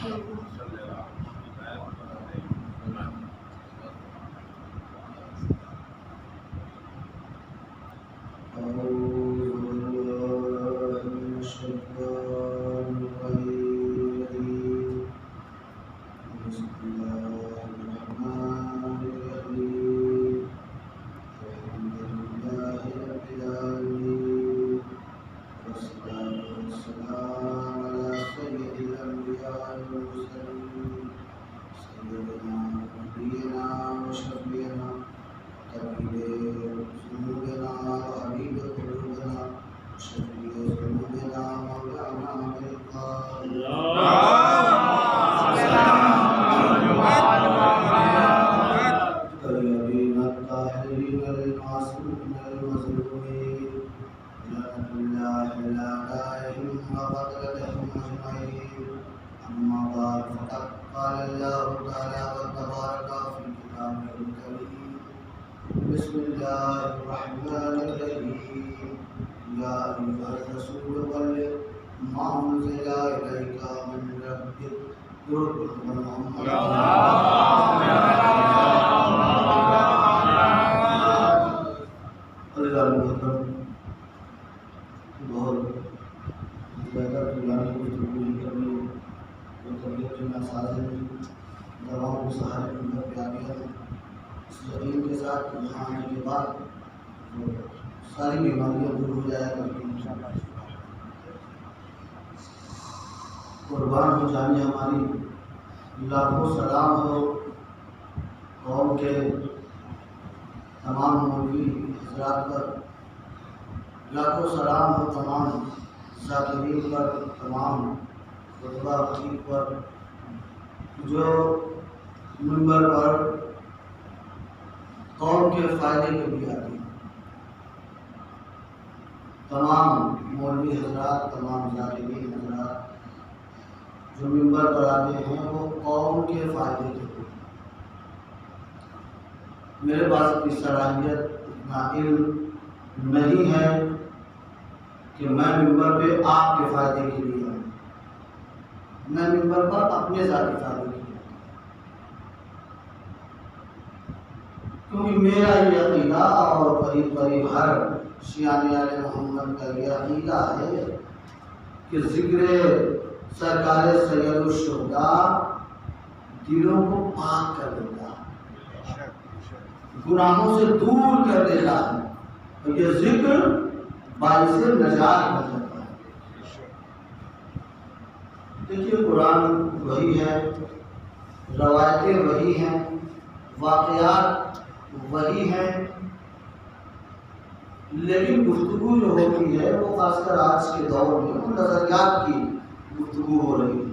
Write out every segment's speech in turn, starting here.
بسم الله الرحمن الرحيم يا أيها الرسول بلغ ما أنزل إليك من ربك محمد بہت زیادہ پرانی گفتگو کرنی اور طبیعت کے ناساز دواؤں کے سہارے اندر پہ آ گیا اس یقین کے ساتھ یہاں آنے کے بعد ساری بیماریاں دور ہو جایا کرتی ہیں. قربان ہو جانے ہماری لاکھوں سلام ہو قوم کے تمام مولوی حضرات پر، لاکھوں سلام ہو تمام ذاکرین پر، تمام خطبہ خطیب پر جو منبر پر قوم کے فائدے کے لیے آتے ہیں. تمام مولوی حضرات، تمام ذاکرین حضرات جو منبر پر آتے ہیں وہ قوم کے فائدے کے لیے. میرے پاس اتنی صلاحیت، اتنا علم نہیں ہے کہ میں منبر پہ آپ کے فائدے کے لیے آؤں. میں منبر پر اپنے ذاتی فائدے کے لیے، کیونکہ میرا یہ عقیدہ اور قریب قریب ہر شیعہ آل محمد کا یہ عقیدہ ہے کہ ذکر سرکار سید الشہداء دلوں کو پاک کر دیتا ہے، گناہوں سے دور کر دیتا ہے، اور یہ ذکر باعث نجات بن جاتا ہے. دیکھیے قرآن وہی ہے، روایتیں وہی ہیں، واقعات وہی ہیں، لیکن گفتگو جو ہوتی ہے وہ خاص کر آج کے دور میں وہ نظریات کی گفتگو ہو رہی ہے.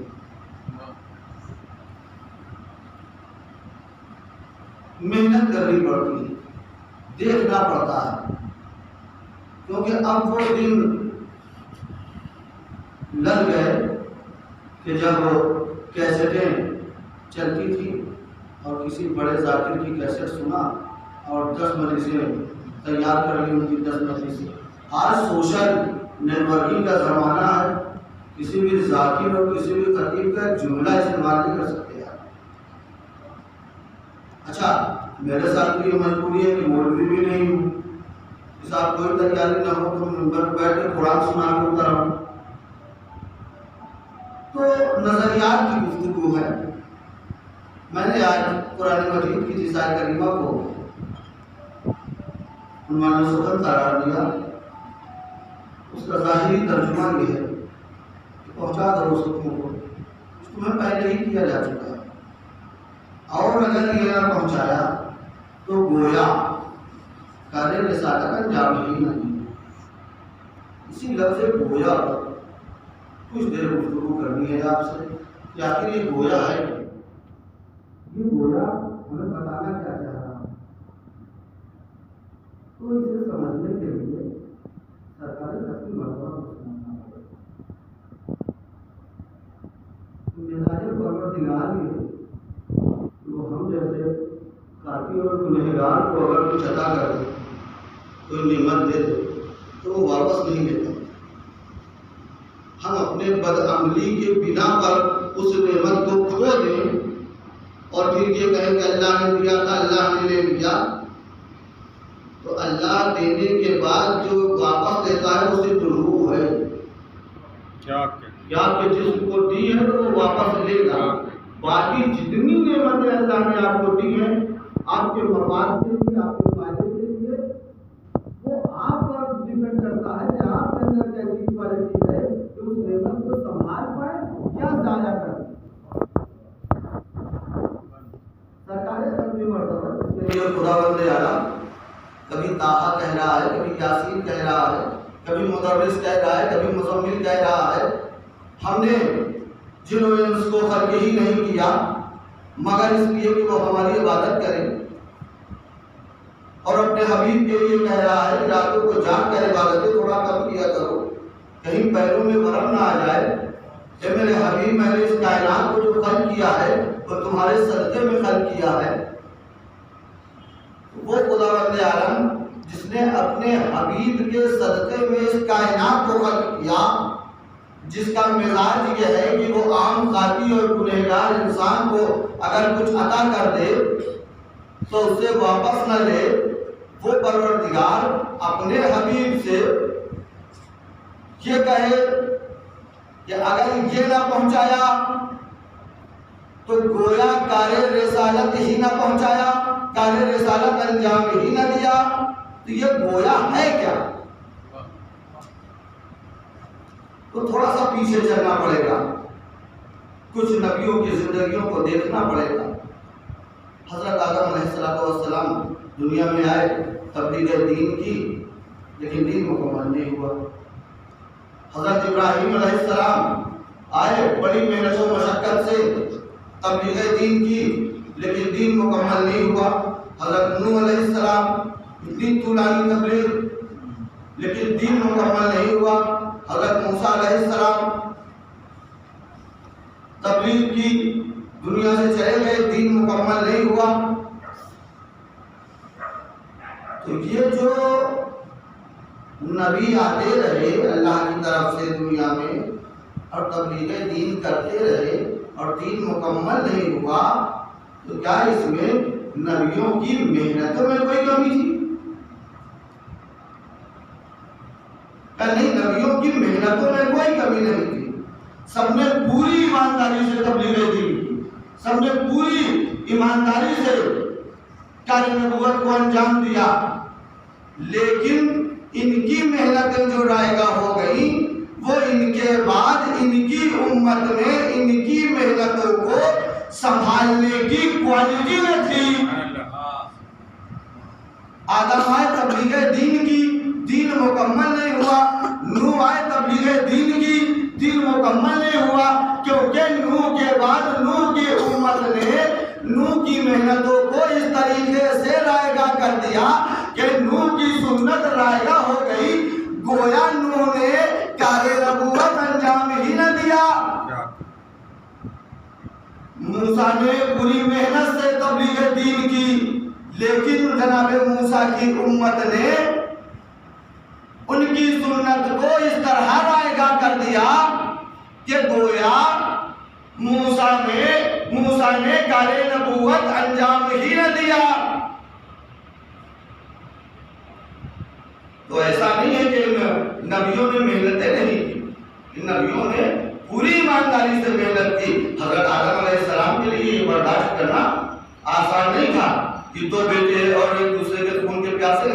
محنت کرنی پڑتی ہے، دیکھنا پڑتا ہے، کیونکہ اب وہ دن لگ گئے کہ جب کیسٹیں چلتی تھی اور کسی بڑے ذاکر کی کیسٹ سنا اور 10 مجلسیں تیار کر لی ان کی 10 مجلسیں. آج سوشل نیٹورکنگ کا زمانہ ہے، کسی بھی ذاکر اور کسی بھی خطیب کا جملہ استعمال نہیں کر سکتے آپ. اچھا میرے ساتھ بھی یہ مجبوری ہے کہ مولوی بھی نہیں ہوں، اس آپ کوئی تیاری نہ ہو تو منبر پر بیٹھ کے قرآن سنا کے اتر آؤں. تو نظریات کی گفتگو ہے. میں نے آج قرآن مجید کی جزائے کریمہ کو عنوان سخن قرار دیا. اس کا ظاہری ترجمہ یہ ہے کہ پہنچا دو اس حکم کو، اس کو میں پہلے ہی کیا جا چکا ہے، اور اگر یہ نہ پہنچایا تو گویا کارے رسالت انجام ہی نہیں. اسی لفظ گویا کچھ دیر گفتگو کرنی ہے آپ سے کہ آخر یہ گویا ہے، یہ گویا ہمیں بتانا کیا چاہ رہا ہے. تو اسے سمجھنے کے لیے سرکاری اپنی مرتبہ کو سمجھنا پڑے. مزاج پروردگار یہ تو ہم جیسے خاطی اور گنہگار کو اگر کچھ عطا کر دے، کوئی نعمت دے دے تو وہ واپس نہیں لیتا. ہم اپنے بدعملی کے بنا پر اس نعمت کو کھو دیں اور پھر یہ کہیں کہ اللہ نے دیا تھا، اللہ نے لے لیا، تو اللہ دینے کے بعد جو واپس دیتا ہے وہ صرف روح ہے، کیا کہ جس کو دی ہے تو وہ واپس لے گا۔ باقی جتنی نعمتیں اللہ نے آپ کو دی ہیں آپ کے مفاد کے لیے، آپ کے فائدے کے لیے، وہ آپ پر ڈیپینڈ کرتا ہے کہ آپ کے اندر کیسی کوالٹی ہے کہ اس نعمت کو سنبھال پائے یا ضائع کر دیں۔ سرکار تنظیم مرتبہ اس کے لیے خداوند اعلیٰ کبھی طٰہٰ کہہ رہا ہے، کبھی یاسین کہہ رہا ہے، کبھی مدرس کہہ رہا ہے، کبھی مزمل کہہ رہا ہے۔ ہم نے جن و انس کو خلق ہی نہیں کیا مگر اس لیے کہ وہ ہماری عبادت کریں، اور اپنے حبیب کے لیے کہہ رہا ہے کہ راتوں کو جاگ کر عبادتیں تھوڑا کم کیا کرو، کہیں پیروں میں ورم نہ آ جائے کہ میرے حبیب میں نے اس کائنات کو جو خلق کیا ہے وہ تمہارے صدقے میں خلق کیا ہے۔ وہ خداوند عالم جس نے اپنے حبیب کے صدقے میں اس کائنات کو خلق کیا، جس کا مزاج یہ ہے کہ وہ عام ذاتی اور گنہگار انسان کو اگر کچھ عطا کر دے تو اسے واپس نہ لے، وہ پروردگار اپنے حبیب سے یہ کہے کہ اگر یہ نہ پہنچایا تو گویا کار رسالت ہی نہ پہنچایا، کار رسالت انجام ہی نہ دیا، تو یہ گویا ہے کیا؟ تو تھوڑا سا پیچھے چلنا پڑے گا، کچھ نبیوں کی زندگیوں کو دیکھنا پڑے گا۔ حضرت آدم علیہ السلام دنیا میں آئے، تبلیغ دین کی، لیکن دین مکمل نہیں ہوا۔ حضرت ابراہیم علیہ السلام آئے، بڑی محنت و مشقت سے تبلیغ دین کی، لیکن دین مکمل نہیں ہوا۔ حضرت نوح علیہ السلام اتنی طولانی تبلیغ، لیکن دین مکمل نہیں ہوا۔ حضرت موسیٰ علیہ السلام تبلیغ کی، دنیا سے چلے گئے، دین مکمل نہیں ہوا۔ تو یہ جو نبی آتے رہے اللہ کی طرف سے دنیا میں اور تبلیغ دین کرتے رہے اور دین مکمل نہیں ہوا، تو کیا اس میں نبیوں کی محنتوں میں کوئی کمی تھی؟ نہیں، نبیوں کی محنتوں میں کوئی کمی نہیں تھی۔ سب نے پوری ایمانداری سے تبلیغ دین کی، سب نے پوری ایمانداری سے کار نبوت کو انجام دیا، لیکن ان کی محنتیں جو رائگاں ہو گئیں وہ ان کے بعد ان کی امت میں ان کی محنتوں کو سنبھالنے کی کوالٹی نہ تھی۔ آدم آئے تبلیغ دین کی، دین مکمل نہیں ہوا۔ نوح آئے تبلیغ دین کی، دین مکمل نہیں ہوا، کیونکہ نوح کے بعد نوح کی امت نے نوح کی محنتوں کو اس طریقے سے رائگاں کر دیا کہ نوح کی سنت رائگاں ہو گئی، گویا نوح نے کار نبوت انجام ہی نہ دیا۔ موسیٰ نے پوری محنت سے تبلیغ دین کی، لیکن جناب موسیٰ کی امت نے ان کی سنت کو اس طرح رائگاں کر دیا کہ گویا موسیٰ نے کار نبوت انجام ہی نہ دیا۔ تو ایسا نہیں ہے کہ نبیوں نے محنتیں نہیں کی، نبیوں نے پوری ایمانداری سے محنت کی۔ حضرت آدم علیہ السلام کے لیے یہ برداشت کرنا آسان نہیں تھا کہ دو بیٹے اور ایک دوسرے کے خون کے پیاسے۔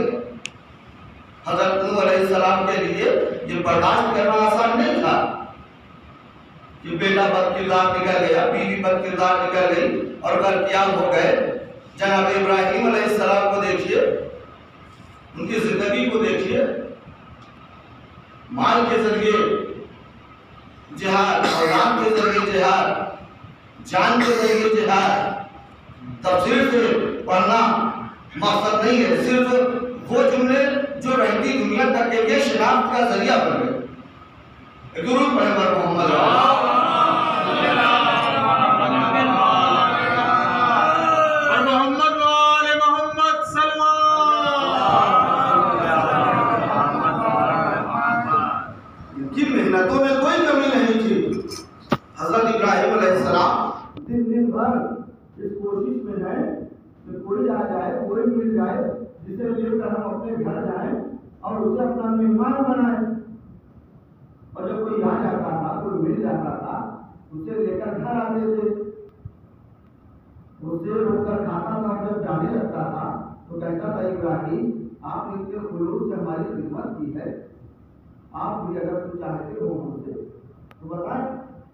حضرت نوح علیہ السلام کے لیے یہ برداشت کرنا آسان نہیں تھا کہ بیٹا بد کردار نکل گیا، بیوی بد کردار نکل گئی اور غلطیاں ہو گئے۔ جناب ابراہیم علیہ السلام کو دیکھیے، ان کی زندگی کو دیکھیے، مال کے ذریعے جہاد، اولاد کے ذریعے جہاد، جان کے ذریعے جہاد۔ تفسیر سے پڑھنا مقصد نہیں ہے، صرف وہ جملے جو رہتی دنیا تک کے لیے شناخت کا ذریعہ بن گئے۔ درود پڑھیں پر محمد محنتوں میں کوئی کمی نہیں تھی۔ حضرت ابراہیم علیہ پر اس کوشش میں ہے کہ کوئی آ جائے، کوئی مل جائے جسے لے کر ہم اپنے گھر جائیں اور اسے اپنا مہمان بنائیں۔ اور جب کوئی آ جاتا تھا، کوئی مل جاتا تھا، اسے لے کر گھر آتے تھے، اسے روک کر کھاتا تھا۔ جب جانے لگتا تھا تو کہتا تھا ابراہیم آپ نے اتنے خلوص سے ہماری خدمت کی ہے، آپ بھی اگر کچھ چاہتے ہو ہم سے تو بتائیں۔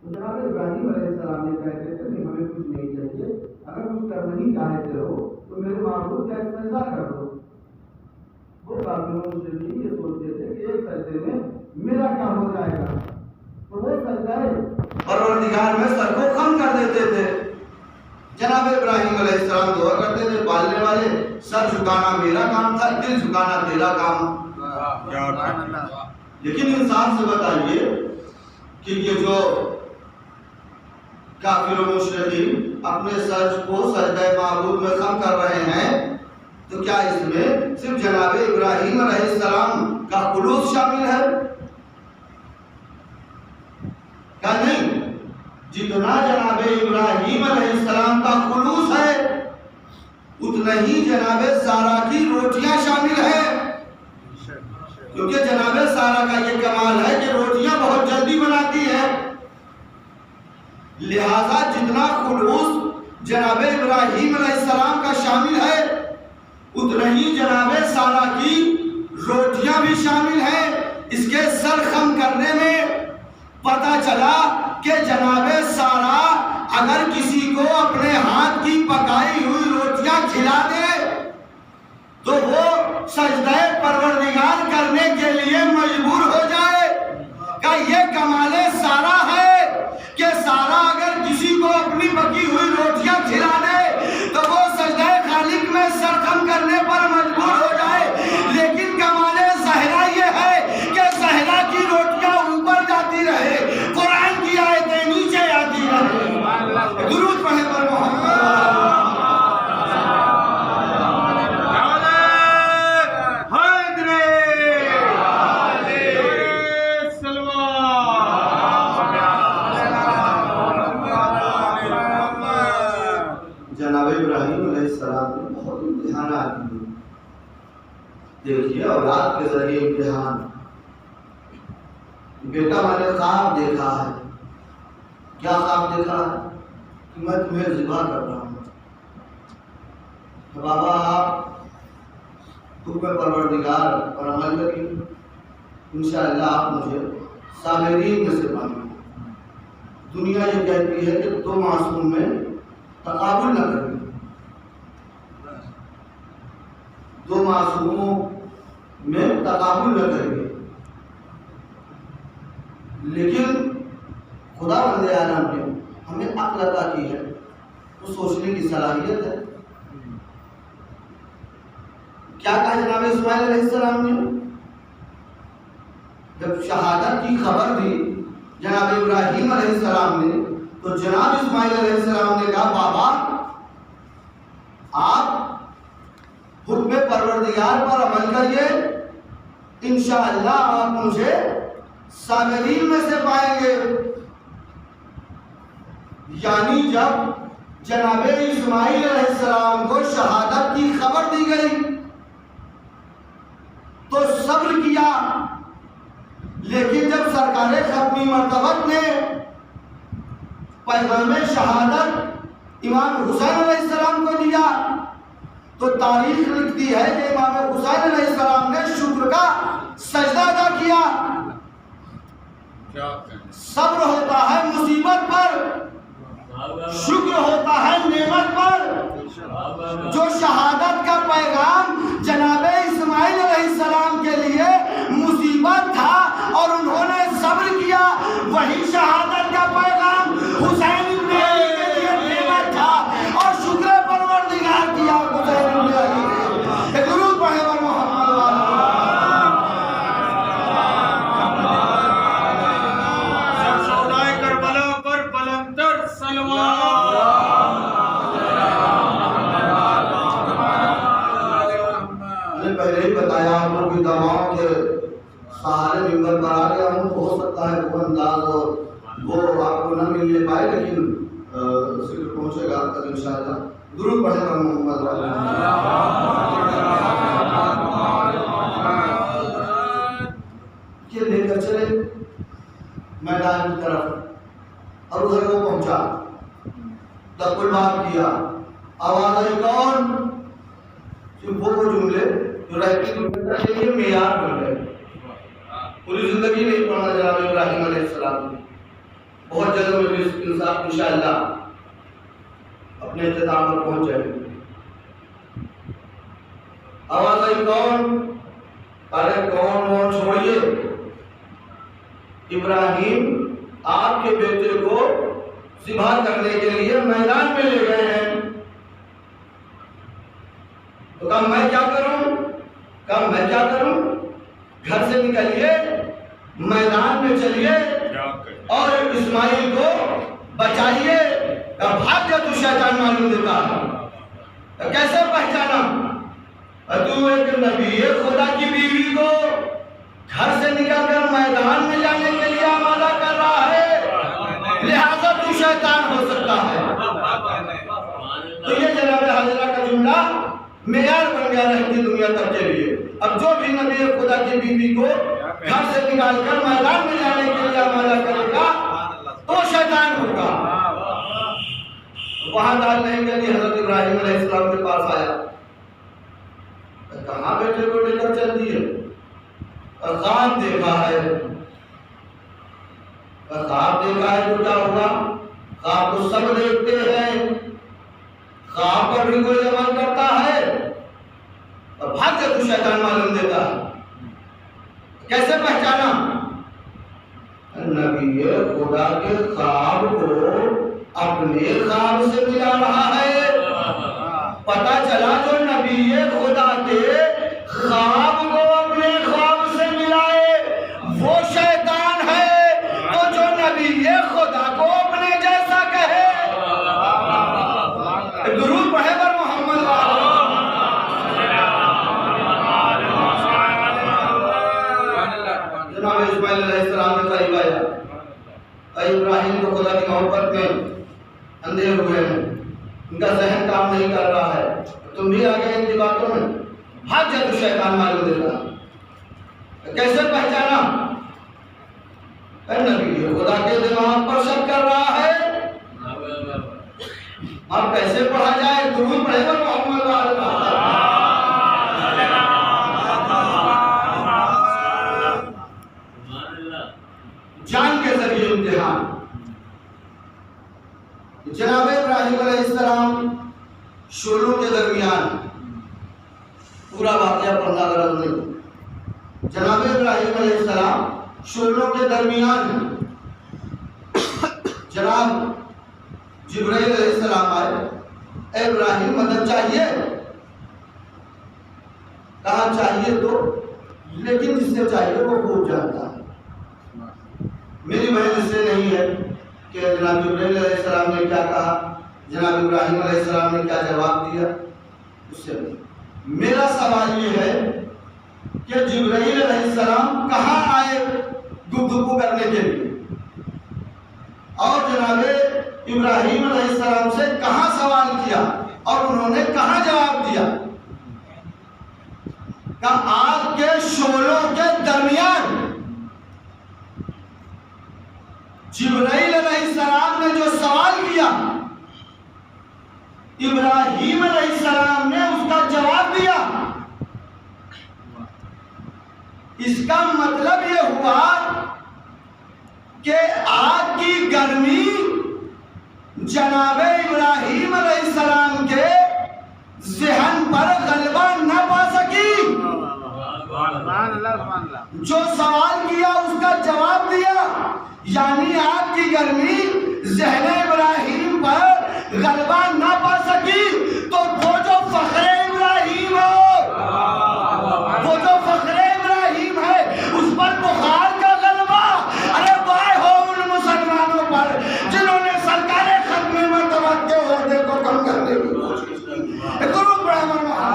تو جناب ابراہیم علیہ السلام نے کہتے تھے نہیں ہمیں کچھ نہیں چاہیے، اگر کچھ کرنا ہی چاہتے ہو تو میرے معبود کا استحضاء کر دو۔ وہ کافروں سے بھی یہ سوچتے تھے کہ ایک سجدے میں میرا کیا ہو جائے گا، تو وہ سجدہ پروردگار میں سر کو خم کر دیتے تھے۔ جناب ابراہیم علیہ السلام دعا کرتے تھے پالنے والے سر جھکانا میرا کام تھا، دل جھکانا تیرا کام۔ لیکن انسان سے بتائیے کہ یہ جو کافر و مشرکین اپنے سر کو سجدہ معبود میں خم کر رہے ہیں، تو کیا اس میں صرف جناب ابراہیم علیہ السلام کا خلوص شامل ہے؟ کیا نہیں؟ جتنا جناب ابراہیم علیہ السلام کا خلوص ہے اتنا ہی جناب سارا کی روٹیاں شامل ہیں، کیونکہ جناب سارا کا یہ کمال ہے کہ روٹیاں بہت جلدی بناتی ہیں، لہذا جتنا خلوص جناب ابراہیم علیہ السلام کا شامل ہے اتنا ہی جناب سارا کی روٹیاں بھی شامل ہیں۔ اس کے سر خم کرنے میں پتہ چلا کہ جناب سارا اگر کسی کو اپنے ہاتھ کی پکائی ہوئی روٹیاں کھلا دے تو وہ سجدہ پروردگار کرنے کے لیے مجبور ہو جائے۔ کہ یہ کمال سارا ہے کہ سارا اگر کسی کو اپنی پکی ہوئی روٹیاں کھلا دے تو وہ سجدہ خالق میں سر خم کرنے پر مجبور ہو جائے۔ لیکن کمال زہرا یہ ہے کہ زہرا کی روٹیاں اوپر جاتی رہے، قرآن کی آیتیں نیچے آتی رہے۔ درود پڑھیں پر محمد۔ جناب ابراہیم علیہ السلام نے بہت امتحانات دیے۔ دیکھیے اولاد کے ذریعے امتحان۔ بیٹا میں نے خواب دیکھا ہے۔ کیا خواب دیکھا ہے؟ کہ میں تمہیں ذبح کر رہا ہوں۔ تو بابا آپ حکم پروردگار پر عمل کریں، انشاءاللہ آپ مجھے صابرین میں سے پائیں گے۔ دنیا یہ کہتی ہے کہ دو معصوم میں تقابل نہ کریں، دو معصوموں میں تقابل نہ کریں گے، لیکن خدا بندے عالم نے ہمیں عقل عطا کی ہے، تو سوچنے کی صلاحیت ہے۔ کیا کہا جناب اسماعیل علیہ السلام نے؟ جب شہادت کی خبر دی جناب ابراہیم علیہ السلام نے تو جناب اسماعیل علیہ السلام نے کہا بابا آپ حکم پروردگار پر عمل کریے، انشاءاللہ آپ مجھے صابرین میں سے پائیں گے۔ یعنی جب جناب اسماعیل علیہ السلام کو شہادت کی خبر دی گئی تو صبر کیا، لیکن جب سرکار ختمی مرتبت نے پیغام شہادت امام حسین علیہ السلام کو دیا تو تاریخ لکھتی ہے کہ امام حسین علیہ السلام نے شکر کا سجدہ ادا کیا۔ صبر ہوتا ہے مصیبت پر، شکر ہوتا ہے نعمت پر۔ جو شہادت کا پیغام جناب اسماعیل علیہ السلام کے لیے مصیبت تھا اور انہوں نے صبر کیا، وہی شہادت کا پیغام حسین ابن علی کے لیے نعمت تھا اور شکر پروردگار کیا حسین ابن علی۔ درود پڑھیں پر محمد پہلے ہی بتایا آپ لوگ کی دعاؤں کے سہارے ممبر پر آ گیا ہوں، تو ہو سکتا ہے وہ انداز اور وہ آپ کو نہ ملنے پائے، لیکن صرف پہنچے گا کل انشاءاللہ درود پڑھیں پر محمد یہ لے کر چلے میدان کی طرف اور ادھر وہ پہنچا تب بات کیا آواز آئی کون؟ وہ جملے جو رہتی کے لیے معیار بن گئے. پوری زندگی نہیں پڑھنا جناب ابراہیم علیہ السلام نے. بہت جلد میں انصاف انشاءاللہ اپنے اختتام پر پہنچ جائے گی. آواز آئی کون؟ ارے کون چھوڑیے، ابراہیم آپ کے بیٹے کو ذبح کرنے کے لیے میدان میں لے گئے ہیں. تو کہا میں کیا کروں؟ کہا میں کیا کروں؟ گھر سے نکلیے، میدان میں چلیے اور اسماعیل کو بچائیے. کہا بھاگ جا، تو شیطان معلوم دیتا ہے. کیسے پہچانا؟ تو ایک نبی خدا کی بیوی کو گھر سے نکل کر میدان میں جانے کے لیے آمادہ کر رہا ہے، لہذا تو شیطان ہو سکتا ہے. تو یہ جناب حضرہ کا جملہ معیار بن گیا رہتی دنیا تک کے لیے. اب جو بھی نبی خدا کی بیوی کو گھر سے نکال کر میدان میں جانے کے لیے آمادہ کرے گا تو شیطان ہوگا. وہاں دال نہیں گلی حضرت ابراہیم علیہ السلام کے پاس آیا. کہاں بیٹے کو لے کر چل دیے؟ خواب دیکھا ہے. خواب دیکھا ہے تو کیا ہوگا؟ خواب تو سب دیکھتے ہیں، خواب پر بھی کوئی عمل کرتا ہے اور بھاگ جا، تو شیطان معلوم دیتا ہے. کیسے پہچانا؟ نبی خدا کے خواب کو اپنے خواب سے ملا رہا ہے. پتا چلا جو نبی خدا کے خواب کو اپنے خواب سے ملائے وہ شیطان ہے. تو جو نبی خدا کو اپنے جیسا کہے، درود پڑھے پر محمد جناب اسماعیل علیہ السلام نے قریب آیا. اے ابراہیم کو خدا کی محبت میں اندھے ہوئے ہیں، ان کا ذہن کام نہیں کر رہا ہے، تم بھی آگے ان کی باتوں میں بھاگ جا، تو شیطان معلوم دیتا. کیسے پہچانا؟ اے نبی خدا کے دماغ پر شک کر رہا ہے. اب کیسے پڑھا جائے؟ درود پڑھے پر محمد جان کے ذریعے امتحان. جناب ابراہیم علیہ السلام شعلوں کے درمیان، پورا واقعہ پڑھنا غرض نہیں. جناب ابراہیم علیہ السلام شعلوں کے درمیان جناب جبرائیل علیہ السلام آئے. اے ابراہیم مدد چاہیے؟ کہا چاہیے تو، لیکن جس سے چاہیے وہ خوب جانتا ہے. میری بہن اس سے نہیں ہے کہ جناب جبرائیل علیہ السلام نے کیا کہا، جناب ابراہیم علیہ السلام نے کیا جواب دیا، اس سے نہیں. میرا سوال یہ ہے کہ جبرائیل علیہ السلام کہاں آئے گفتگو کرنے کے لیے، اور جناب ابراہیم علیہ السلام سے کہاں سوال کیا اور انہوں نے کہاں جواب دیا؟ کہ آگ کے شعلوں کے درمیان جبرائیل علیہ السلام نے جو سوال کیا، ابراہیم علیہ السلام نے اس کا جواب دیا. اس کا مطلب یہ ہوا کہ آگ کی گرمی جناب ابراہیم علیہ السلام کے ذہن پر غلبہ نہ پا سکی. جو سوال کیا اس کا جواب دیا، یعنی آگ کی گرمی ذہن ابراہیم پر غلبہ نہ پا سکی. تو وہ جو فخر ابراہیم ہو، وہ جو فخر ابراہیم ہے، اس پر بخار کا غلبہ. ارے وائے ہو ان مسلمانوں پر جنہوں نے سرکار ختم مرتبہ کے عہدے کو کم کرنے کی کوشش کی. درود پڑھے پر محمد.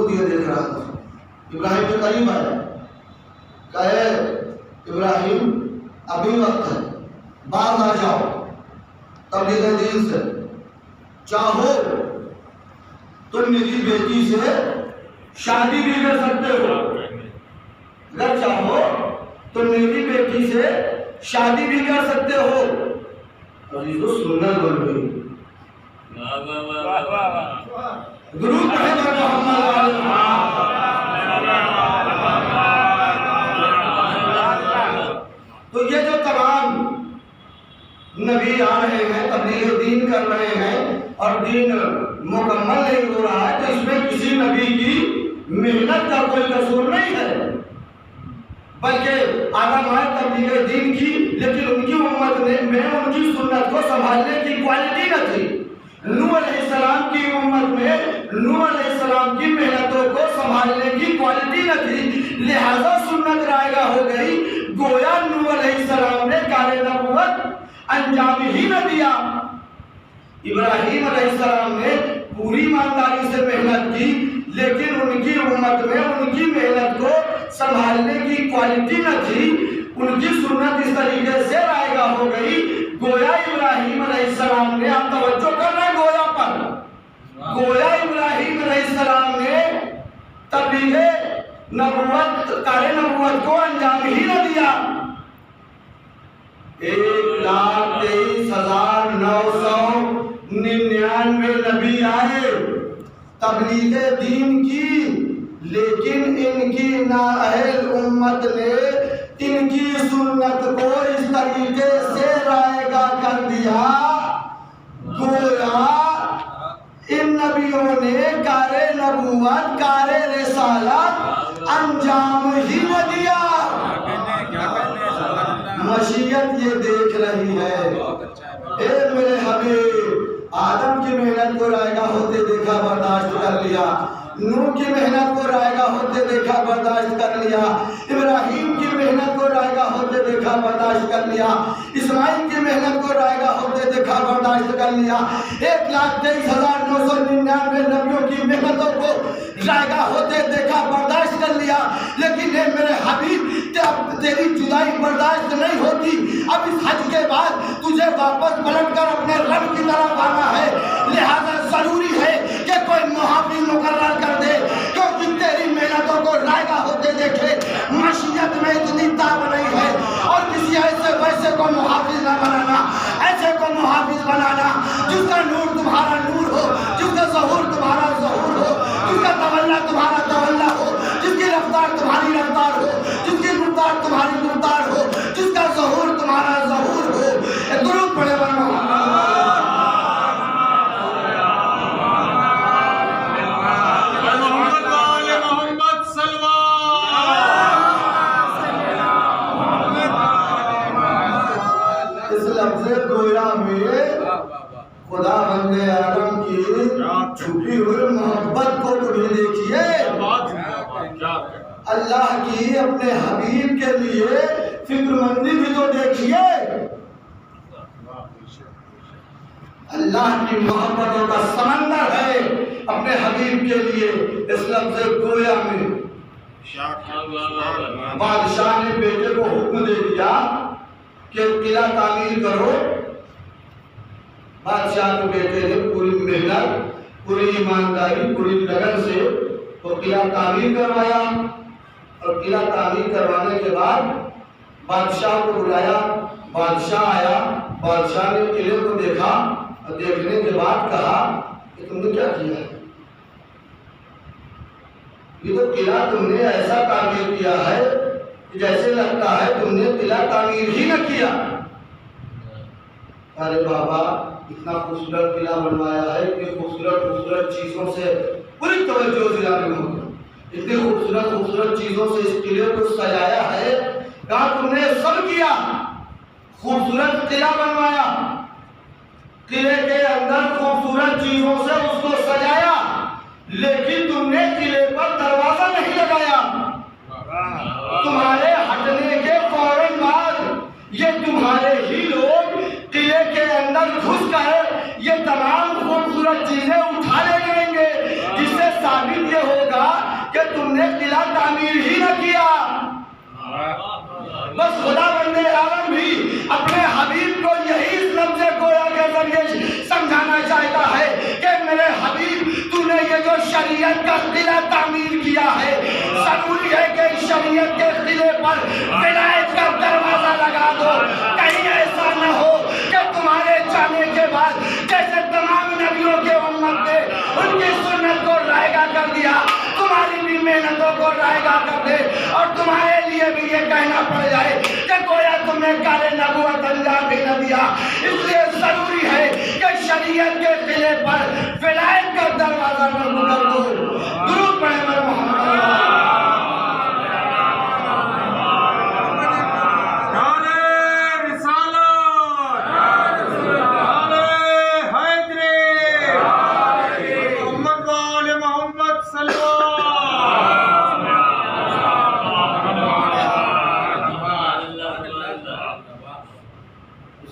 دیے دیکھ رہا تھا. ابراہیم کے قریب آیا, کہے ابراہیم ابھی وقت ہے, باہر آ جاؤ تبلیغ دین سے, چاہو تم میری بیٹی سے شادی بھی کر سکتے ہو, اگر چاہو تم میری بیٹی سے شادی بھی کر سکتے ہو. عزیزو سنت بن گئی. درود پڑھیں محمد. تو یہ جو تمام نبی آ رہے ہیں, تبلیغ دین کر رہے ہیں اور دین مکمل نہیں ہو رہا ہے, تو اس میں کسی نبی کی محنت کا کوئی قصور نہیں ہے, بلکہ آدم آئے تبلیغ دین کی, لیکن ان کی امت میں ان کی سنت کو سنبھالنے کی کوالٹی نہ تھی. نوح علیہ السلام کی امت میں نوح علیہ السلام کی محنتوں کو سنبھالنے کی کوالٹی نہ تھی, لہذا سنت رائگاں ہو گئی. گویا نوح علیہ السلام نے کار نبوت انجام ہی نہ دیا. ابراہیم علیہ السلام نے پوری ایمانداری سے محنت کی, لیکن ان کی امت میں ان کی محنت کو سنبھالنے کی کوالٹی نہ تھی. ان کی سنت اس طریقے سے رائگاں ہو گئی. گویا ابراہیم علیہ السلام نے, آپ توجہ کر رہے ہیں گویا پر, گویا ابراہیم علیہ السلام نے تبلیغ نبوت, کار نبوت کو انجام ہی نہ دیا. 1,23,999 نبی آئے تبلیغ دین کی, لیکن ان کی نااہل امت نے ان کی سنت کو اس طریقے سے رائگاں کر دیا. گویا ان نبیوں نے کار نبوت, کار رسالت انجام ہی نہ دیا. مشیت یہ دیکھ رہی ہے, اے میرے حبیب, آدم کی محنت کو رائگاں ہوتے دیکھا, برداشت کر لیا. نوح کی محنت کو رائگاں ہوتے دیکھا, برداشت کر لیا. ابراہیم کی محنت کو رائگاں ہوتے دیکھا, برداشت کر لیا. اسماعیل کی محنت کو رائگاں ہوتے دیکھا, برداشت کر لیا. 1,23,999 نبیوں کی محنتوں کو رائگاں ہوتے دیکھا, برداشت کر لیا. لیکن اے میرے حبیب, تیری جدائی برداشت نہیں ہوتی. اب اس حج کے بعد تجھے واپس پلٹ کر اپنے رب کی طرف آنا ہے, لہذا ضروری ہے کہ کوئی محافظ مقرر کر دے, کیونکہ تیری محنتوں کو رائگاں ہوتے دیکھے مشیت میں اتنی طاقت نہیں ہے. اور کسی ایسے ویسے کو محافظ نہ بنانا, ایسے کو محافظ بنانا جس کا نور تمہارا نور ہو, جس کا ظہور تمہارا ظہور ہو, جس کا تولا تمہارا تولا ہو, جس کی رفتار تمہاری رفتار ہو, جس کی رفتار تمہاری رفتار ہو, جس کا ظہور تمہارا ظہور ہو. درود پڑھے خدا بندے آدم کی چھپی ہوئی محبت کو تو بھی دیکھیے, اللہ کی اپنے حبیب کے لیے فکر مندی بھی تو دیکھیے. اللہ کی محبتوں کا سمندر ہے اپنے حبیب کے لیے. اس لفظ گویا میں بادشاہ نے بیٹے کو حکم دے دیا کہ قلعہ تعمیر کرو. بادشاہ کے بیٹے نے پوری محنت, پوری ایمانداری, پوری لگن سے وہ قلعہ تعمیر کروایا. اور قلعہ تعمیر کروانے کے بعد بادشاہ کو بلایا. بادشاہ آیا, بادشاہ نے قلعے کو دیکھا اور دیکھنے کے بعد کہا کہ تم نے کیا کیا ہے؟ یہ تو قلعہ تم نے ایسا تعمیر کیا ہے کہ جیسے لگتا ہے تم نے قلعہ تعمیر ہی نہ کیا. ارے بابا, اتنا خوبصورت قلعہ بنوایا ہے, اتنی خوبصورت چیزوں سے پوری توجہ دلانے میں ہوگا, اتنی خوبصورت چیزوں سے اس قلعے کو سجایا ہے. کہا تم نے سب کیا, خوبصورت قلعہ بنوایا, قلعے کے اندر خوبصورت چیزوں سے اس کو سجایا, لیکن تم نے قلعے پر دروازہ نہیں لگایا. تمہارے ہٹنے کے فوراً بعد یہ تمہارے ہی لوگ قلعے کے اندر گھس کر یہ تمام خوبصورت چیزیں اٹھا لے جائیں گے, جس سے ثابت یہ یہ ہوگا کہ تم نے قلعہ تعمیر ہی نہ کیا. بس خدا بندے عالم بھی اپنے حبیب کو یہی لفظ گویا کے ذریعے سمجھانا چاہتا ہے کہ میرے حبیب تو نے یہ جو شریعت کا قلعہ تعمیر کیا ہے، ضروری ہے کہ اس شریعت کے قلعے پر ولایت کا دروازہ لگا دو. کہیں ایسا نہ ہو کہ تمہارے جانے کے بعد جیسے تمام نبیوں کے امت نے ان کی سنت کو رائگاں کر دیا، تمہاری بھی محنتوں کو رائگاں کر دے اور تمہارے لیے بھی یہ کہنا پڑ جائے کہ گویا تم نے کار نبوت انجام بھی نہ دیا. اس لیے ضروری ہے کہ شریعت کے قلعے پر ولایت کا دروازہ نرم کر دو. درود پڑھیں بر محمد.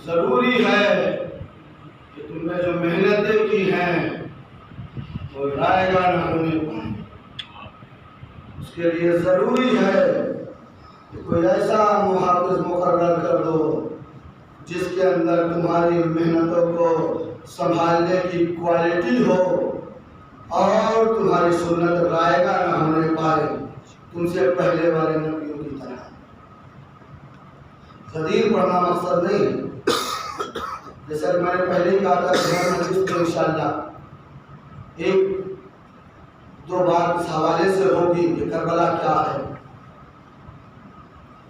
ضروری ہے کہ تم نے جو محنتیں کی ہیں وہ رائے گاہ نہ ہونے پائیں. اس کے لیے ضروری ہے کہ کوئی ایسا محافظ مقرر کر دو جس کے اندر تمہاری محنتوں کو سنبھالنے کی کوالٹی ہو اور تمہاری سنت رائے گاہ نہ ہونے پائے تم سے پہلے والے نبیوں کی طرح. غدیر پڑھنا مقصد نہیں، جیسا کہ میں نے پہلے ہی کہا تھا کہ حدیث تو انشاءاللہ ایک دو بات اس حوالے سے ہوگی کہ کربلا کیا ہے،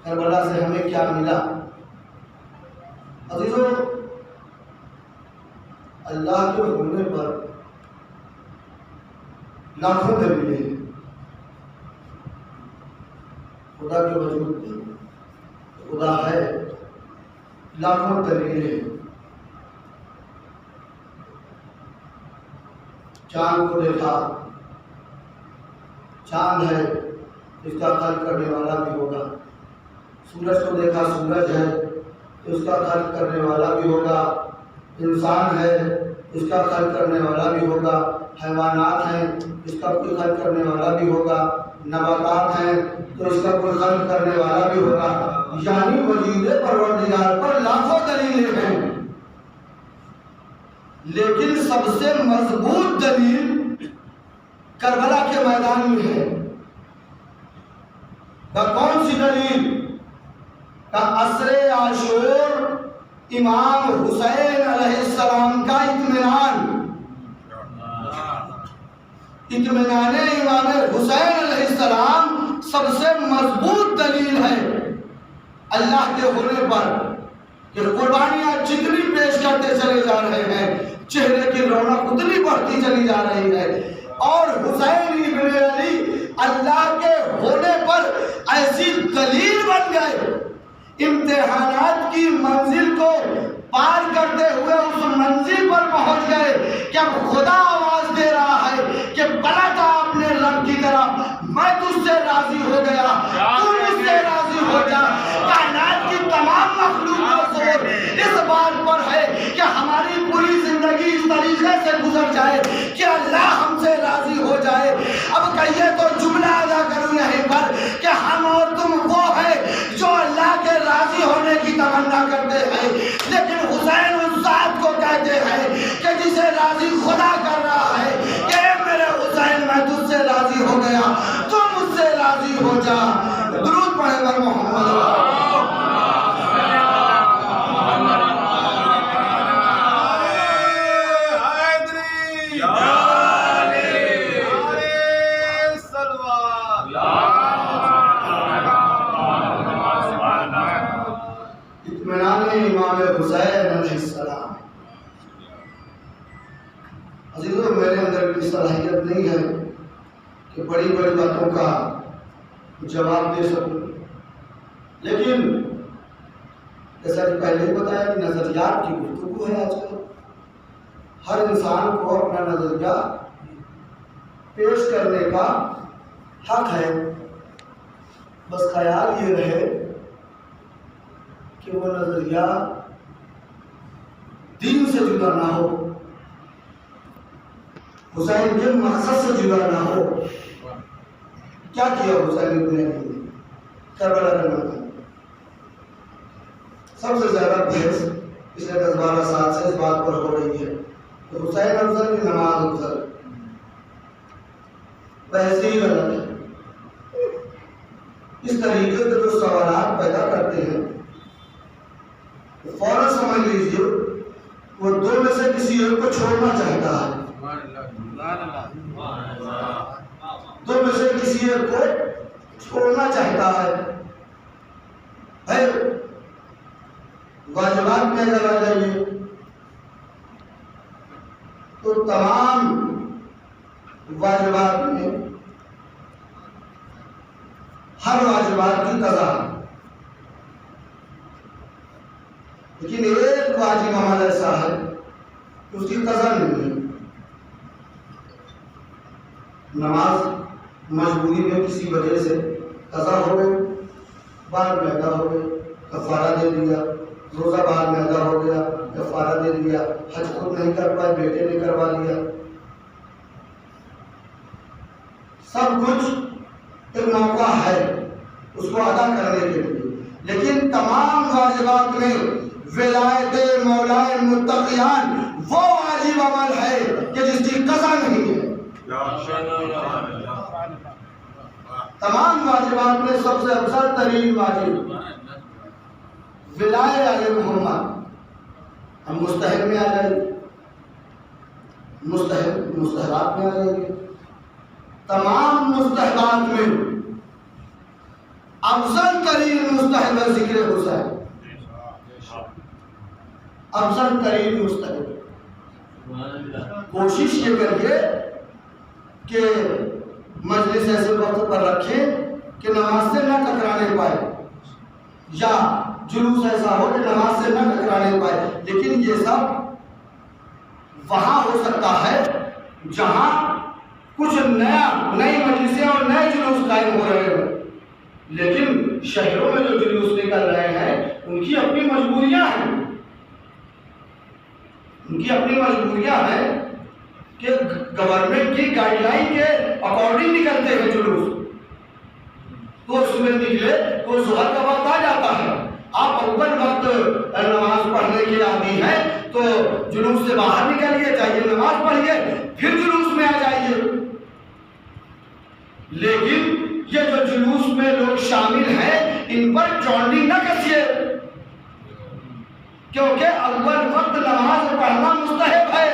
کربلا سے ہمیں کیا ملا. عزیزو، اللہ کے ہونے پر لاکھوں دلیلیں ہیں. خدا کے وجود پر خدا ہے، لاکھوں دلیلیں ہیں. چاند کو دیکھا، چاند ہے، اس کا خلق کرنے والا بھی ہوگا. سورج کو دیکھا، سورج ہے، اس کا خلق کرنے والا بھی ہوگا. انسان ہے، اس کا خلق کرنے والا بھی ہوگا. حیوانات ہیں، اس کا کوئی خلق کرنے والا بھی ہوگا. نباتات ہیں تو اس کا کوئی خلق کرنے والا بھی ہوگا. یعنی وجود پروردگار پر لاکھوں دلیلیں ہیں، لیکن سب سے مضبوط دلیل کربلا کے میدان میں ہے. کون سی دلیل؟ عصر عاشور امام حسین علیہ السلام کا اطمینان امام حسین علیہ السلام سب سے مضبوط دلیل ہے اللہ کے ہونے پر کہ قربانیاں جتنی پیش کرتے چلے جا رہے ہیں چہرے کی رونق اتنی بڑھتی چلی جا رہی ہے. اور حسین ابن علی اللہ کے ہونے پر ایسی دلیل بن گئے، امتحانات کی منزل کو پار کرتے ہوئے اس منزل پر پہنچ گئے کہ اب خدا آواز دے رہا ہے کہ بلا تھا اپنے رب کی طرف، میں تجھ سے راضی ہو گیا، تو مجھ سے راضی ہو جا. کائنات کی تمام مخلوق کا زور اس بات پر ہے کہ ہماری پوری زندگی اس طریقے سے گزر جائے کہ اللہ ہم سے راضی ہو جائے. اب کہیے تو جملہ ادا کروں یہیں پر کہ ہم اور تم وہ ہیں جو اللہ کے راضی ہونے کی تمنا کرتے ہیں، لیکن حسین اس ذات کو کہتے ہیں کہ جسے راضی خدا کر رہا ہے کہ اے میرے حسین میں تجھ سے راضی ہو گیا، تو مجھ سے راضی ہو جا. درود پڑھے بر محمد. امام حسین علیہ السلام. عزیزو، میرے اندر کی صلاحیت نہیں ہے کہ بڑی بڑی باتوں کا جواب دے سکوں، لیکن جیسا کہ پہلے ہی بتایا کہ نظریات کی گفتگو ہے. آج کل ہر انسان کو اپنا نظریہ پیش کرنے کا حق ہے، بس خیال یہ رہے کہ وہ نظریہ دین سے جدا نہ ہو. حسین کے مقصد سے جدا نہ ہو. کیا کیا حسین ابن علی نے کربلا کا میدان؟ سب سے زیادہ بحث پچھلے 10-12 سال سے اس بات پر ہو رہی ہے کہ حسین افضل کی نماز افضل. ویسے ہی غلط ہے. اس طریقے کے جو سوالات پیدا کرتے ہیں فوراً سمجھ لیجیے وہ دو میں سے کسی ایک کو چھوڑنا چاہتا ہے. دو میں سے کسی ایک کو چھوڑنا چاہتا ہے. واجبات میں اگر آ جائیے تو تمام واجبات میں ہر واجبات کی قضا، لیکن ایک واجب عمل ایسا ہے کہ اس کی قضا نہیں ہے. نماز مجبوری میں کسی وجہ سے قضا ہو گئی، بعد میں ادا ہو گئی، کفارہ دے دیا. روزہ بعد میں ادا ہو گیا، کفارہ دے دیا. حج خود نہیں کر پائے، بیٹے نے کروا دیا. سب کچھ ایک موقع ہے اس کو ادا کرنے کے لیے، لیکن تمام واجبات میں ولایت مولائے متقیان وہ واجب عمل ہے کہ جس کی قضا نہیں ہے. تمام واجبات میں سب سے افضل ترین واجب ولایت علی محمد. ہم مستحب میں آ جائیں گے، مستحبات میں آ جائیں گے. تمام مستحبات میں افضل ترین مستحب ہے ذکر حسین. افضل ترین مستحب. کوشش یہ کریے کہ مجلس ایسے وقت پر رکھیں کہ نماز سے نہ ٹکرانے پائے، یا جلوس ایسا ہو کہ نماز سے نہ ٹکرانے پائے. لیکن یہ سب وہاں ہو سکتا ہے جہاں کچھ نئی مجلسیں اور نئے جلوس قائم ہو رہے ہیں. لیکن شہروں میں جو جلوس نکل رہے ہیں ان کی اپنی مجبوریاں ہیں. ان کی اپنی مجبوریاں ہیں کہ گورنمنٹ کی گائیڈ لائن کے اکارڈنگ نکلتے ہیں جلوس. تو اس میں نکلے تو ظہر کا وقت آ جاتا ہے. آپ اول وقت نماز پڑھنے کے عادی ہیں تو جلوس سے باہر نکلیے، جائیے نماز پڑھیے، پھر جلوس میں آ جائیے. لیکن یہ جو جلوس میں لوگ شامل ہیں ان پر چونڈی نہ کسیے، کیونکہ اول وقت نماز پڑھنا مستحب ہے،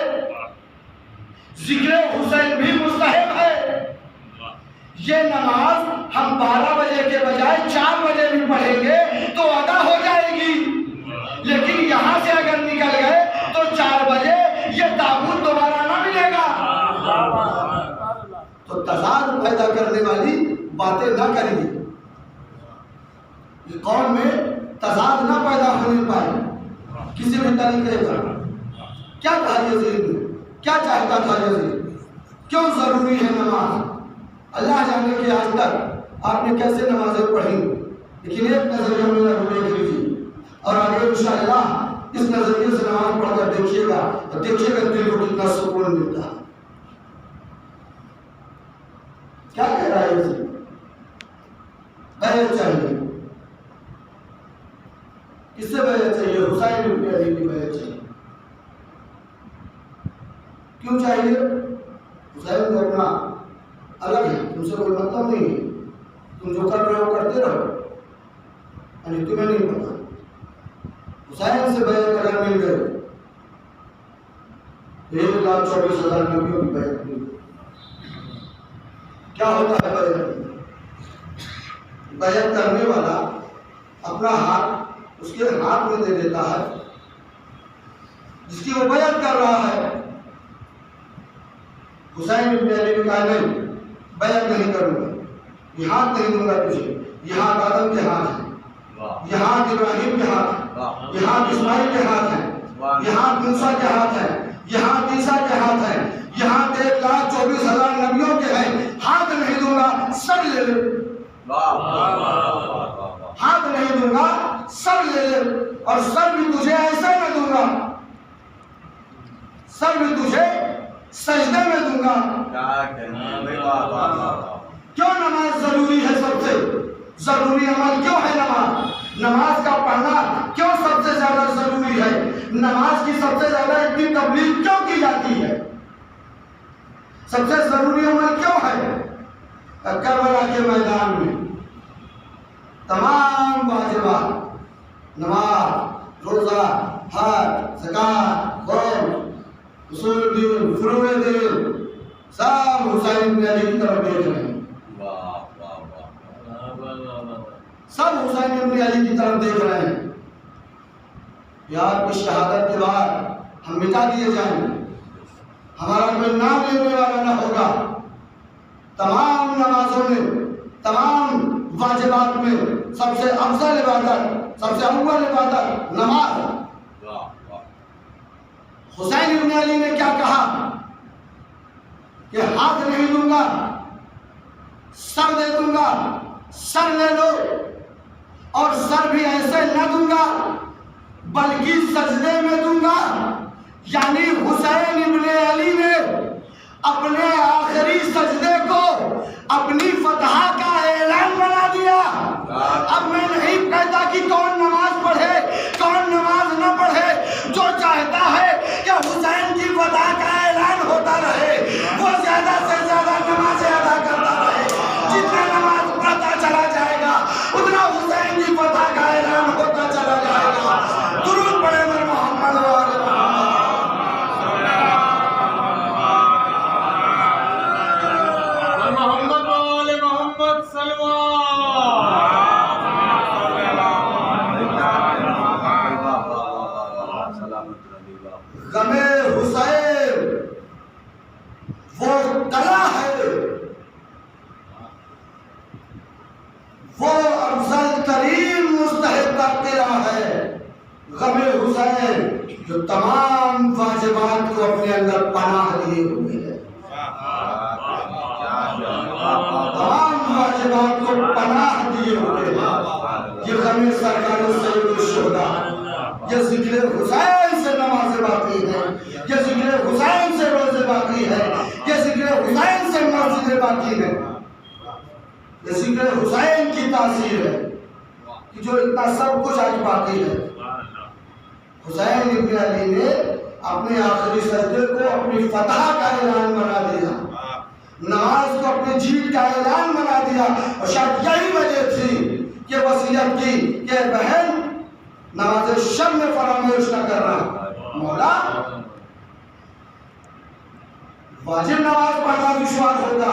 ذکر حسین بھی مستحب ہے. یہ نماز ہم 12 بجے کے بجائے 4 بجے بھی پڑھیں گے تو ادا ہو جائے گی. لیکن یہاں سے اگر نکل گئے تو 4 بجے یہ تابوت دوبارہ نہ ملے گا. تو تضاد پیدا کرنے والی باتیں نہ کریے. یہ قوم میں تضاد نہ پیدا ہونے پائے کسی بھی طریقے کا. کیا کہا یزید نے؟ کیا چاہتا تھا یزید؟ کیوں ضروری ہے نماز؟ اللہ جانے کہ آج تک آپ نے کیسے نمازیں پڑھی، لیکن ایک نظریہ میرا دیکھ لیجیے اور آگے انشاءاللہ اس نظریے سے نماز پڑھ کر دیکھیے گا اور دیکھیے گا دل کو کتنا سکون ملتا ہے. کیا کہہ رہا ہے یزید؟ بیعت چاہیے. کس سے بیعت چاہیے؟ حسین ابن علی کی بیعت چاہیے. کیوں چاہیے؟ حسین کو اپنا الگ ہے، تم سے کوئی مطلب نہیں ہے. تم جو کر رہے ہو کرتے رہو، یعنی تمہیں نہیں پتا. حسین سے بیعت اگر مل گئے 1,24,000 نبیوں کی بیعت مل. کیا ہوتا ہے بیعت؟ بیعت کرنے والا اپنا ہاتھ اس کے ہاتھ میں دے دیتا ہے جس کی وہ بیعت کر رہا ہے. حسین ابن علی نے کہا نہیں، بیعت نہیں کروں گا، یہ ہاتھ نہیں دوں گا تجھے. یہ ہاتھ آدم کے ہاتھ ہے، یہ ہاتھ ابراہیم کے ہاتھ ہے، یہ ہاتھ اسماعیل کے ہاتھ ہے، یہ ہاتھ موسیٰ کے ہاتھ ہے، یہ ہاتھ عیسیٰ کے ہاتھ ہے، یہ ہاتھ 1,24,000 نبیوں کے ہیں. ہاتھ نہیں دوں گا، سب لے لے. ہاتھ نہیں دوں گا، سب لے لے. اور سب بھی تجھے ایسا نہ دوں گا، سب بھی تجھے سجدے میں دوں گا۔ کیوں نماز ضروری ہے؟ سب سے ضروری عمل کیوں ہے نماز؟ نماز کا پڑھنا کیوں سب سے زیادہ ضروری ہے؟ نماز کی سب سے زیادہ اتنی تبلیغ کیوں کی جاتی ہے؟ سب سے ضروری عمل کیوں ہے؟ کربلا کے میدان میں تمام واجبات، نماز، روزہ، حج، زکات، قوم، اصول دین، فروع دین، سب حسین بن علی کی طرف دیکھ رہے ہیں۔ سب حسین بن علی کی طرف دیکھ رہے ہیں۔ یار کی شہادت کے بعد ہم مٹا دیے جائیں گے، ہمارا کوئی نام لینے والا نہ ہوگا۔ تمام نمازوں میں، تمام واجبات میں سب سے افضل عبادت، سب سے اول عبادت نماز۔ حسین بن علی نے کیا کہا کہ ہاتھ نہیں دوں گا، سر دے دوں گا، سر لے لو، اور سر بھی ایسے نہ دوں گا بلکہ سجدے میں دوں گا۔ یعنی حسین بن علی نے اپنے آخری سجدے کو اپنی فتح کا اعلان بنا دیا۔ اب میں نہیں کہتا کہ کون نماز پڑھے کون نماز نہ پڑھے، جو چاہتا ہے کہ حسین کی فتح کا اعلان ہوتا رہے وہ زیادہ سے زیادہ نمازیں ادا کرتا رہے۔ جتنا نماز پڑھتا چلا جائے گا اتنا حسین کی فتح کا اعلان ہوتا چلا جائے گا۔ درود پڑھے بر محمد و آل محمد۔ غم حسین وہ کلا ہے، وہ افضل ترین مستحق قلعہ ہے۔ غم حسین جو تمام واجبات کو اپنے اندر پناہ دیے ہوئے ہے، تمام واجبات کو پناہ دیے ہوئے ہیں۔ یہ غم سرکار سید الشہداء، یہ ذکر حسین سے نماز باقی ہے، یہ ذکر حسین سے روزے باقی ہے، یہ ذکر حسین سے مسجد باقی ہے، یہ ذکر حسین کی تاثیر ہے کہ جو اتنا سب کچھ آج باقی ہے۔ حسین بن علی نے اپنے آخری سجدے کو اپنی فتح کا اعلان بنا دیا، نماز کو اپنی جیت کا اعلان بنا دیا، اور شاید یہی وجہ تھی کہ وصیت کی کہ بہن نماز شب میں فراموش نہ کرنا۔ مولا واجب نماز پڑھنا دشوار ہوگا،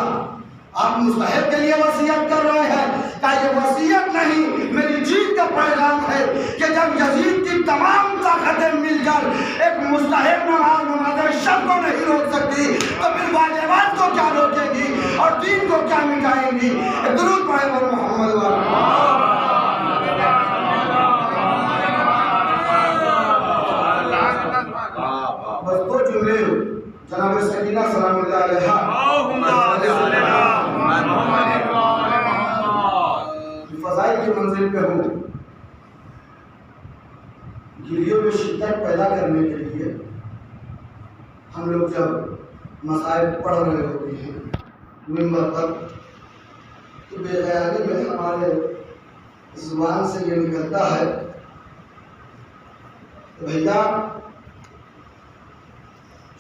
آپ مستحب کے لیے وصیت کر رہے ہیں، کہ یہ وصیت نہیں میری جیت کا پیغام ہے کہ جب یزید کی تمام طاقتیں مل کر ایک مستحب نماز شب کو نہیں روک سکتی تو پھر واجبات کو کیا روکے گی اور دین کو کیا مٹائیں گی۔ درود پڑھے بر محمد و آل محمد۔ بس دو جملے جناب سکینہ سلام اللہ علیہ فضائل کی منزل پہ ہوں، گریوں میں شدت پیدا کرنے کے لیے ہم لوگ جب مسائل پڑھ رہے ہوتے ہیں منبر پر تو بے خیالی میں ہمارے زبان سے یہ نکلتا ہے کہ بھیا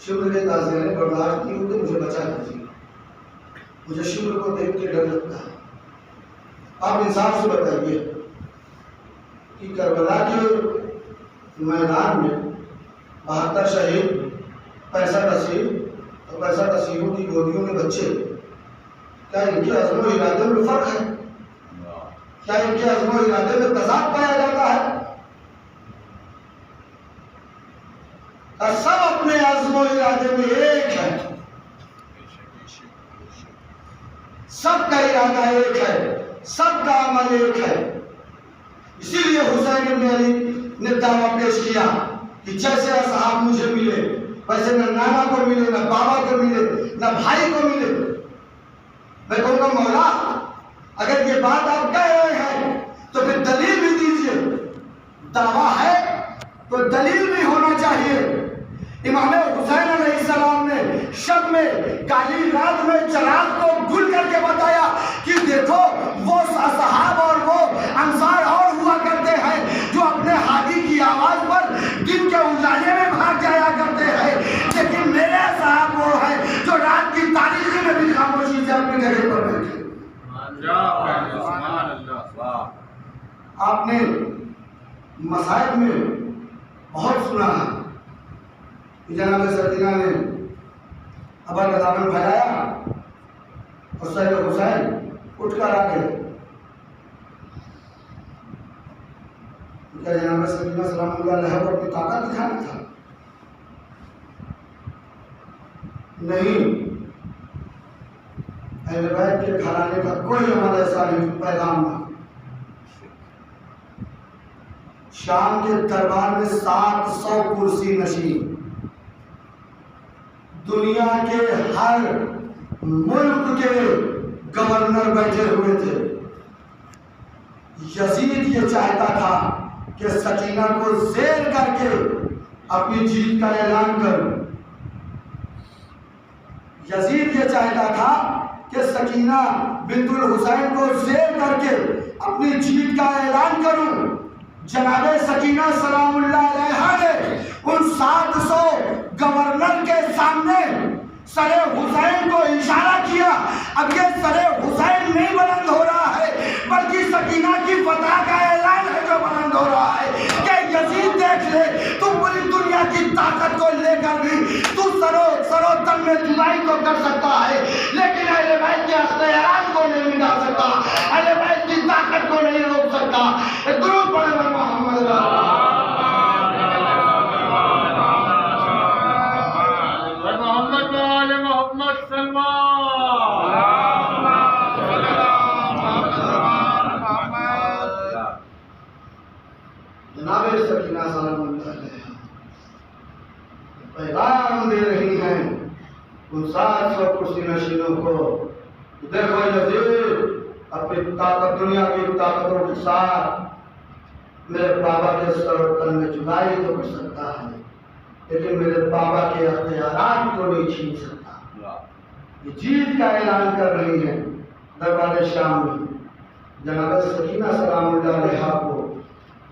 شکر کے تازے نے برداشت کی ہوتے مجھے بچا دیجیے، مجھے شکر کو دیکھ کے ڈر لگتا ہے۔ آپ انصاف سے بتائیے کہ کربلا کے میدان میں 72 شہید، 65 اسیر اور 65 اسیروں کی گودیوں میں بچے، کیا ان کے عزم و ارادے میں فرق ہے؟ کیا ان کے عزم و ارادے میں تضاد پایا جاتا ہے؟ سب اپنے عزم و ارادے میں ایک ہے، سب کا ارادہ ایک ہے، سب کا عمل ایک ہے۔ اسی لیے حسین بن علی نے دعویٰ پیش کیا کہ جیسے اصحاب مجھے ملے ویسے نہ نانا کو ملے، نہ بابا کو ملے، نہ بھائی کو ملے۔ میں کہوں گا مولا اگر یہ بات آپ کہہ رہے ہیں تو پھر دلیل بھی دیجیے، دعویٰ ہے تو دلیل بھی ہونا چاہیے امام حسین علیہ السلام نے شب میں کالی رات میں چراغ کو گل کر کے بتایا کہ دیکھو وہ اصحاب اور وہ انصار اور ہوا کرتے ہیں جو اپنے ہادی کی آواز پر دن کے اجالے میں بھاگ جایا کرتے ہیں، لیکن میرے اصحاب وہ ہیں جو رات کی تاریکی میں بھی خاموشی سے اپنی جگہ پر بیٹھے۔ آپ نے مصائب میں بہت سنا ہے کہ جناب سکینہ نے ابا کا دامن پھیلایا اور سید حسین اٹھ کر آ گئے۔ کیا جناب سکینہ سلام اللہ علیہ پر اپنی طاقت دکھانا تھا؟ نہیں، اہل بیت کے گھرانے کا کوئی ہمارا ایسا نہیں پیغام نہ۔ شام کے دربار میں 700 کرسی نشین، دنیا کے ہر ملک کے گورنر بیٹھے ہوئے تھے۔ یزید یہ چاہتا تھا کہ سکینہ کو زیر کر کے اپنی جیت کا اعلان کروں۔ یزید یہ چاہتا تھا کہ سکینہ بنت الحسین کو زیر کر کے اپنی جیت کا اعلان کروں۔ جناب سکینہ سلام اللہ علیہا نے ان 700 گورنر کے سامنے سر حسین کو اشارہ کیا۔ اب یہ سر حسین نہیں بلند ہو رہا ہے بلکہ سکینہ کی فتح کا اعلان ہے جو بلند ہو رہا ہے کہ یزید دیکھ لے، تو پوری دنیا کی طاقت کو لے کر بھی تو سرو تن میں جدائی کو کر سکتا ہے، لیکن اہل بیت کے اختیارات کو نہیں مٹا سکتا، اہل بیت کی طاقت کو نہیں روک سکتا۔ درود پڑھے بر محمد جناب سکینہ سلام اللہ علیہا پیغام دے رہی ہیں ان 700 کرسی نشینوں کو، دیکھو یزید اپنی طاقت دنیا کی طاقتوں کے ساتھ میرے بابا کے سر و تن میں جدائی تو کر سکتا ہے، لیکن میرے بابا کے اختیارات کو نہیں چھین سکتا۔ یہ جیت کا اعلان کر رہی ہیں دربار شام میں۔ جناب سکینہ سلام اللہ علیہا کو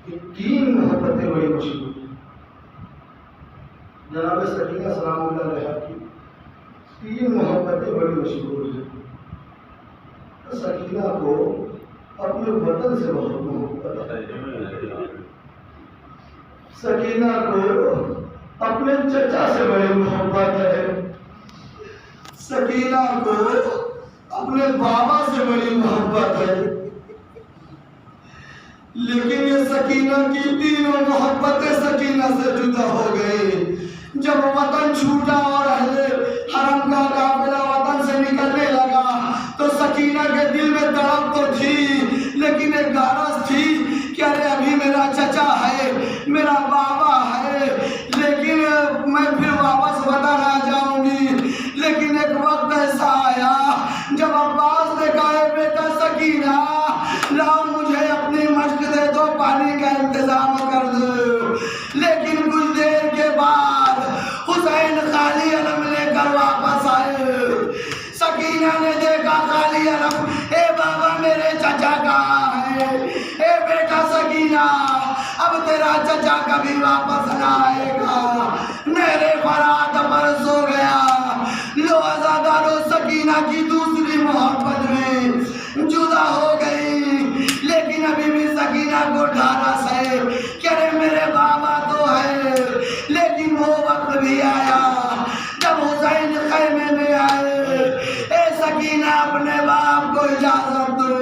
یہ 3 محبتیں بڑی مشہور ہیں۔ جناب سکینہ سلام اللہ علیہا کی 3 محبتیں بڑی مشہور ہیں۔ سکینہ کو اپنے وطن سے بہت محبت ہے، سکینہ کو اپنے چچا سے بڑی محبت ہے، سکینہ کو اپنے بابا سے بڑی محبت ہے، لیکن یہ سکینہ کی 3 محبتیں سکینہ سے جدا ہو گئی۔ جب وطن چھوٹا اور اہل حرم کا قافلہ وطن سے نکلنے لگا تو سکینہ کے دل میں تڑپ تو تھی، لیکن ایک غرض تھی کہ ارے ابھی میرا چچا ہے، میرا بابا ہے، لیکن میں پھر واپس وطن آ جاؤں گی۔ لیکن ایک وقت ایسا آیا جب عباس نے کہا اے بیٹا سکینہ لاؤ مجھے اپنی مشق دے دو، پانی کا انتظام کر دو۔ لیکن کچھ دیر کے بعد حسین خالی علم لے کر واپس آئے۔ سکینہ نے دیکھا خالی علم، اے بابا میرے چچا کہاں ہے؟ اے بیٹا سکینہ اب تیرا چچا کبھی واپس نہ آئے گا، میرے فرات پر سو گیا۔ لو عزادارو سکینہ کی دوسری محبت میں جدا ہو گئی، لیکن ابھی بھی سکینہ کو ڈھارس ہے کہ ارے میرے بابا تو ہے۔ لیکن وہ وقت بھی آیا جب حسین خیمے میں آئے، اے سکینہ اپنے باپ کو اجازت دو۔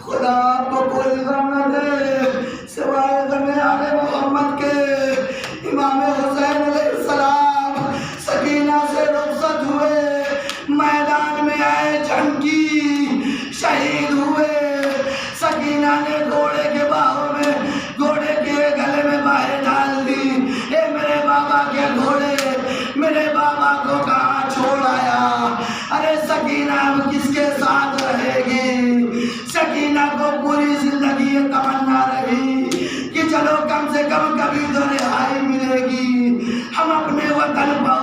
خدا آپ کو کوئی غم نہ دے سوائے غم آل محمد کے۔ امام حسین علیہ السلام سکینہ سے رخصت ہوئے، میدان میں آئے، جنگ کی، شہید ہوئے۔ سکینہ نے گھوڑے کے باہوں میں گھوڑے کے گلے میں باہیں ڈال دی۔ اے میرے بابا کے گھوڑے، میرے بابا کو کہاں چھوڑ آیا؟ ارے سکینہ اب کس کے ساتھ رہے گی؟ سکینہ کو پوری زندگی یہ تمنا رہی کہ چلو کبھی تو رہائی ملے گی. ہم اپنے وطن پر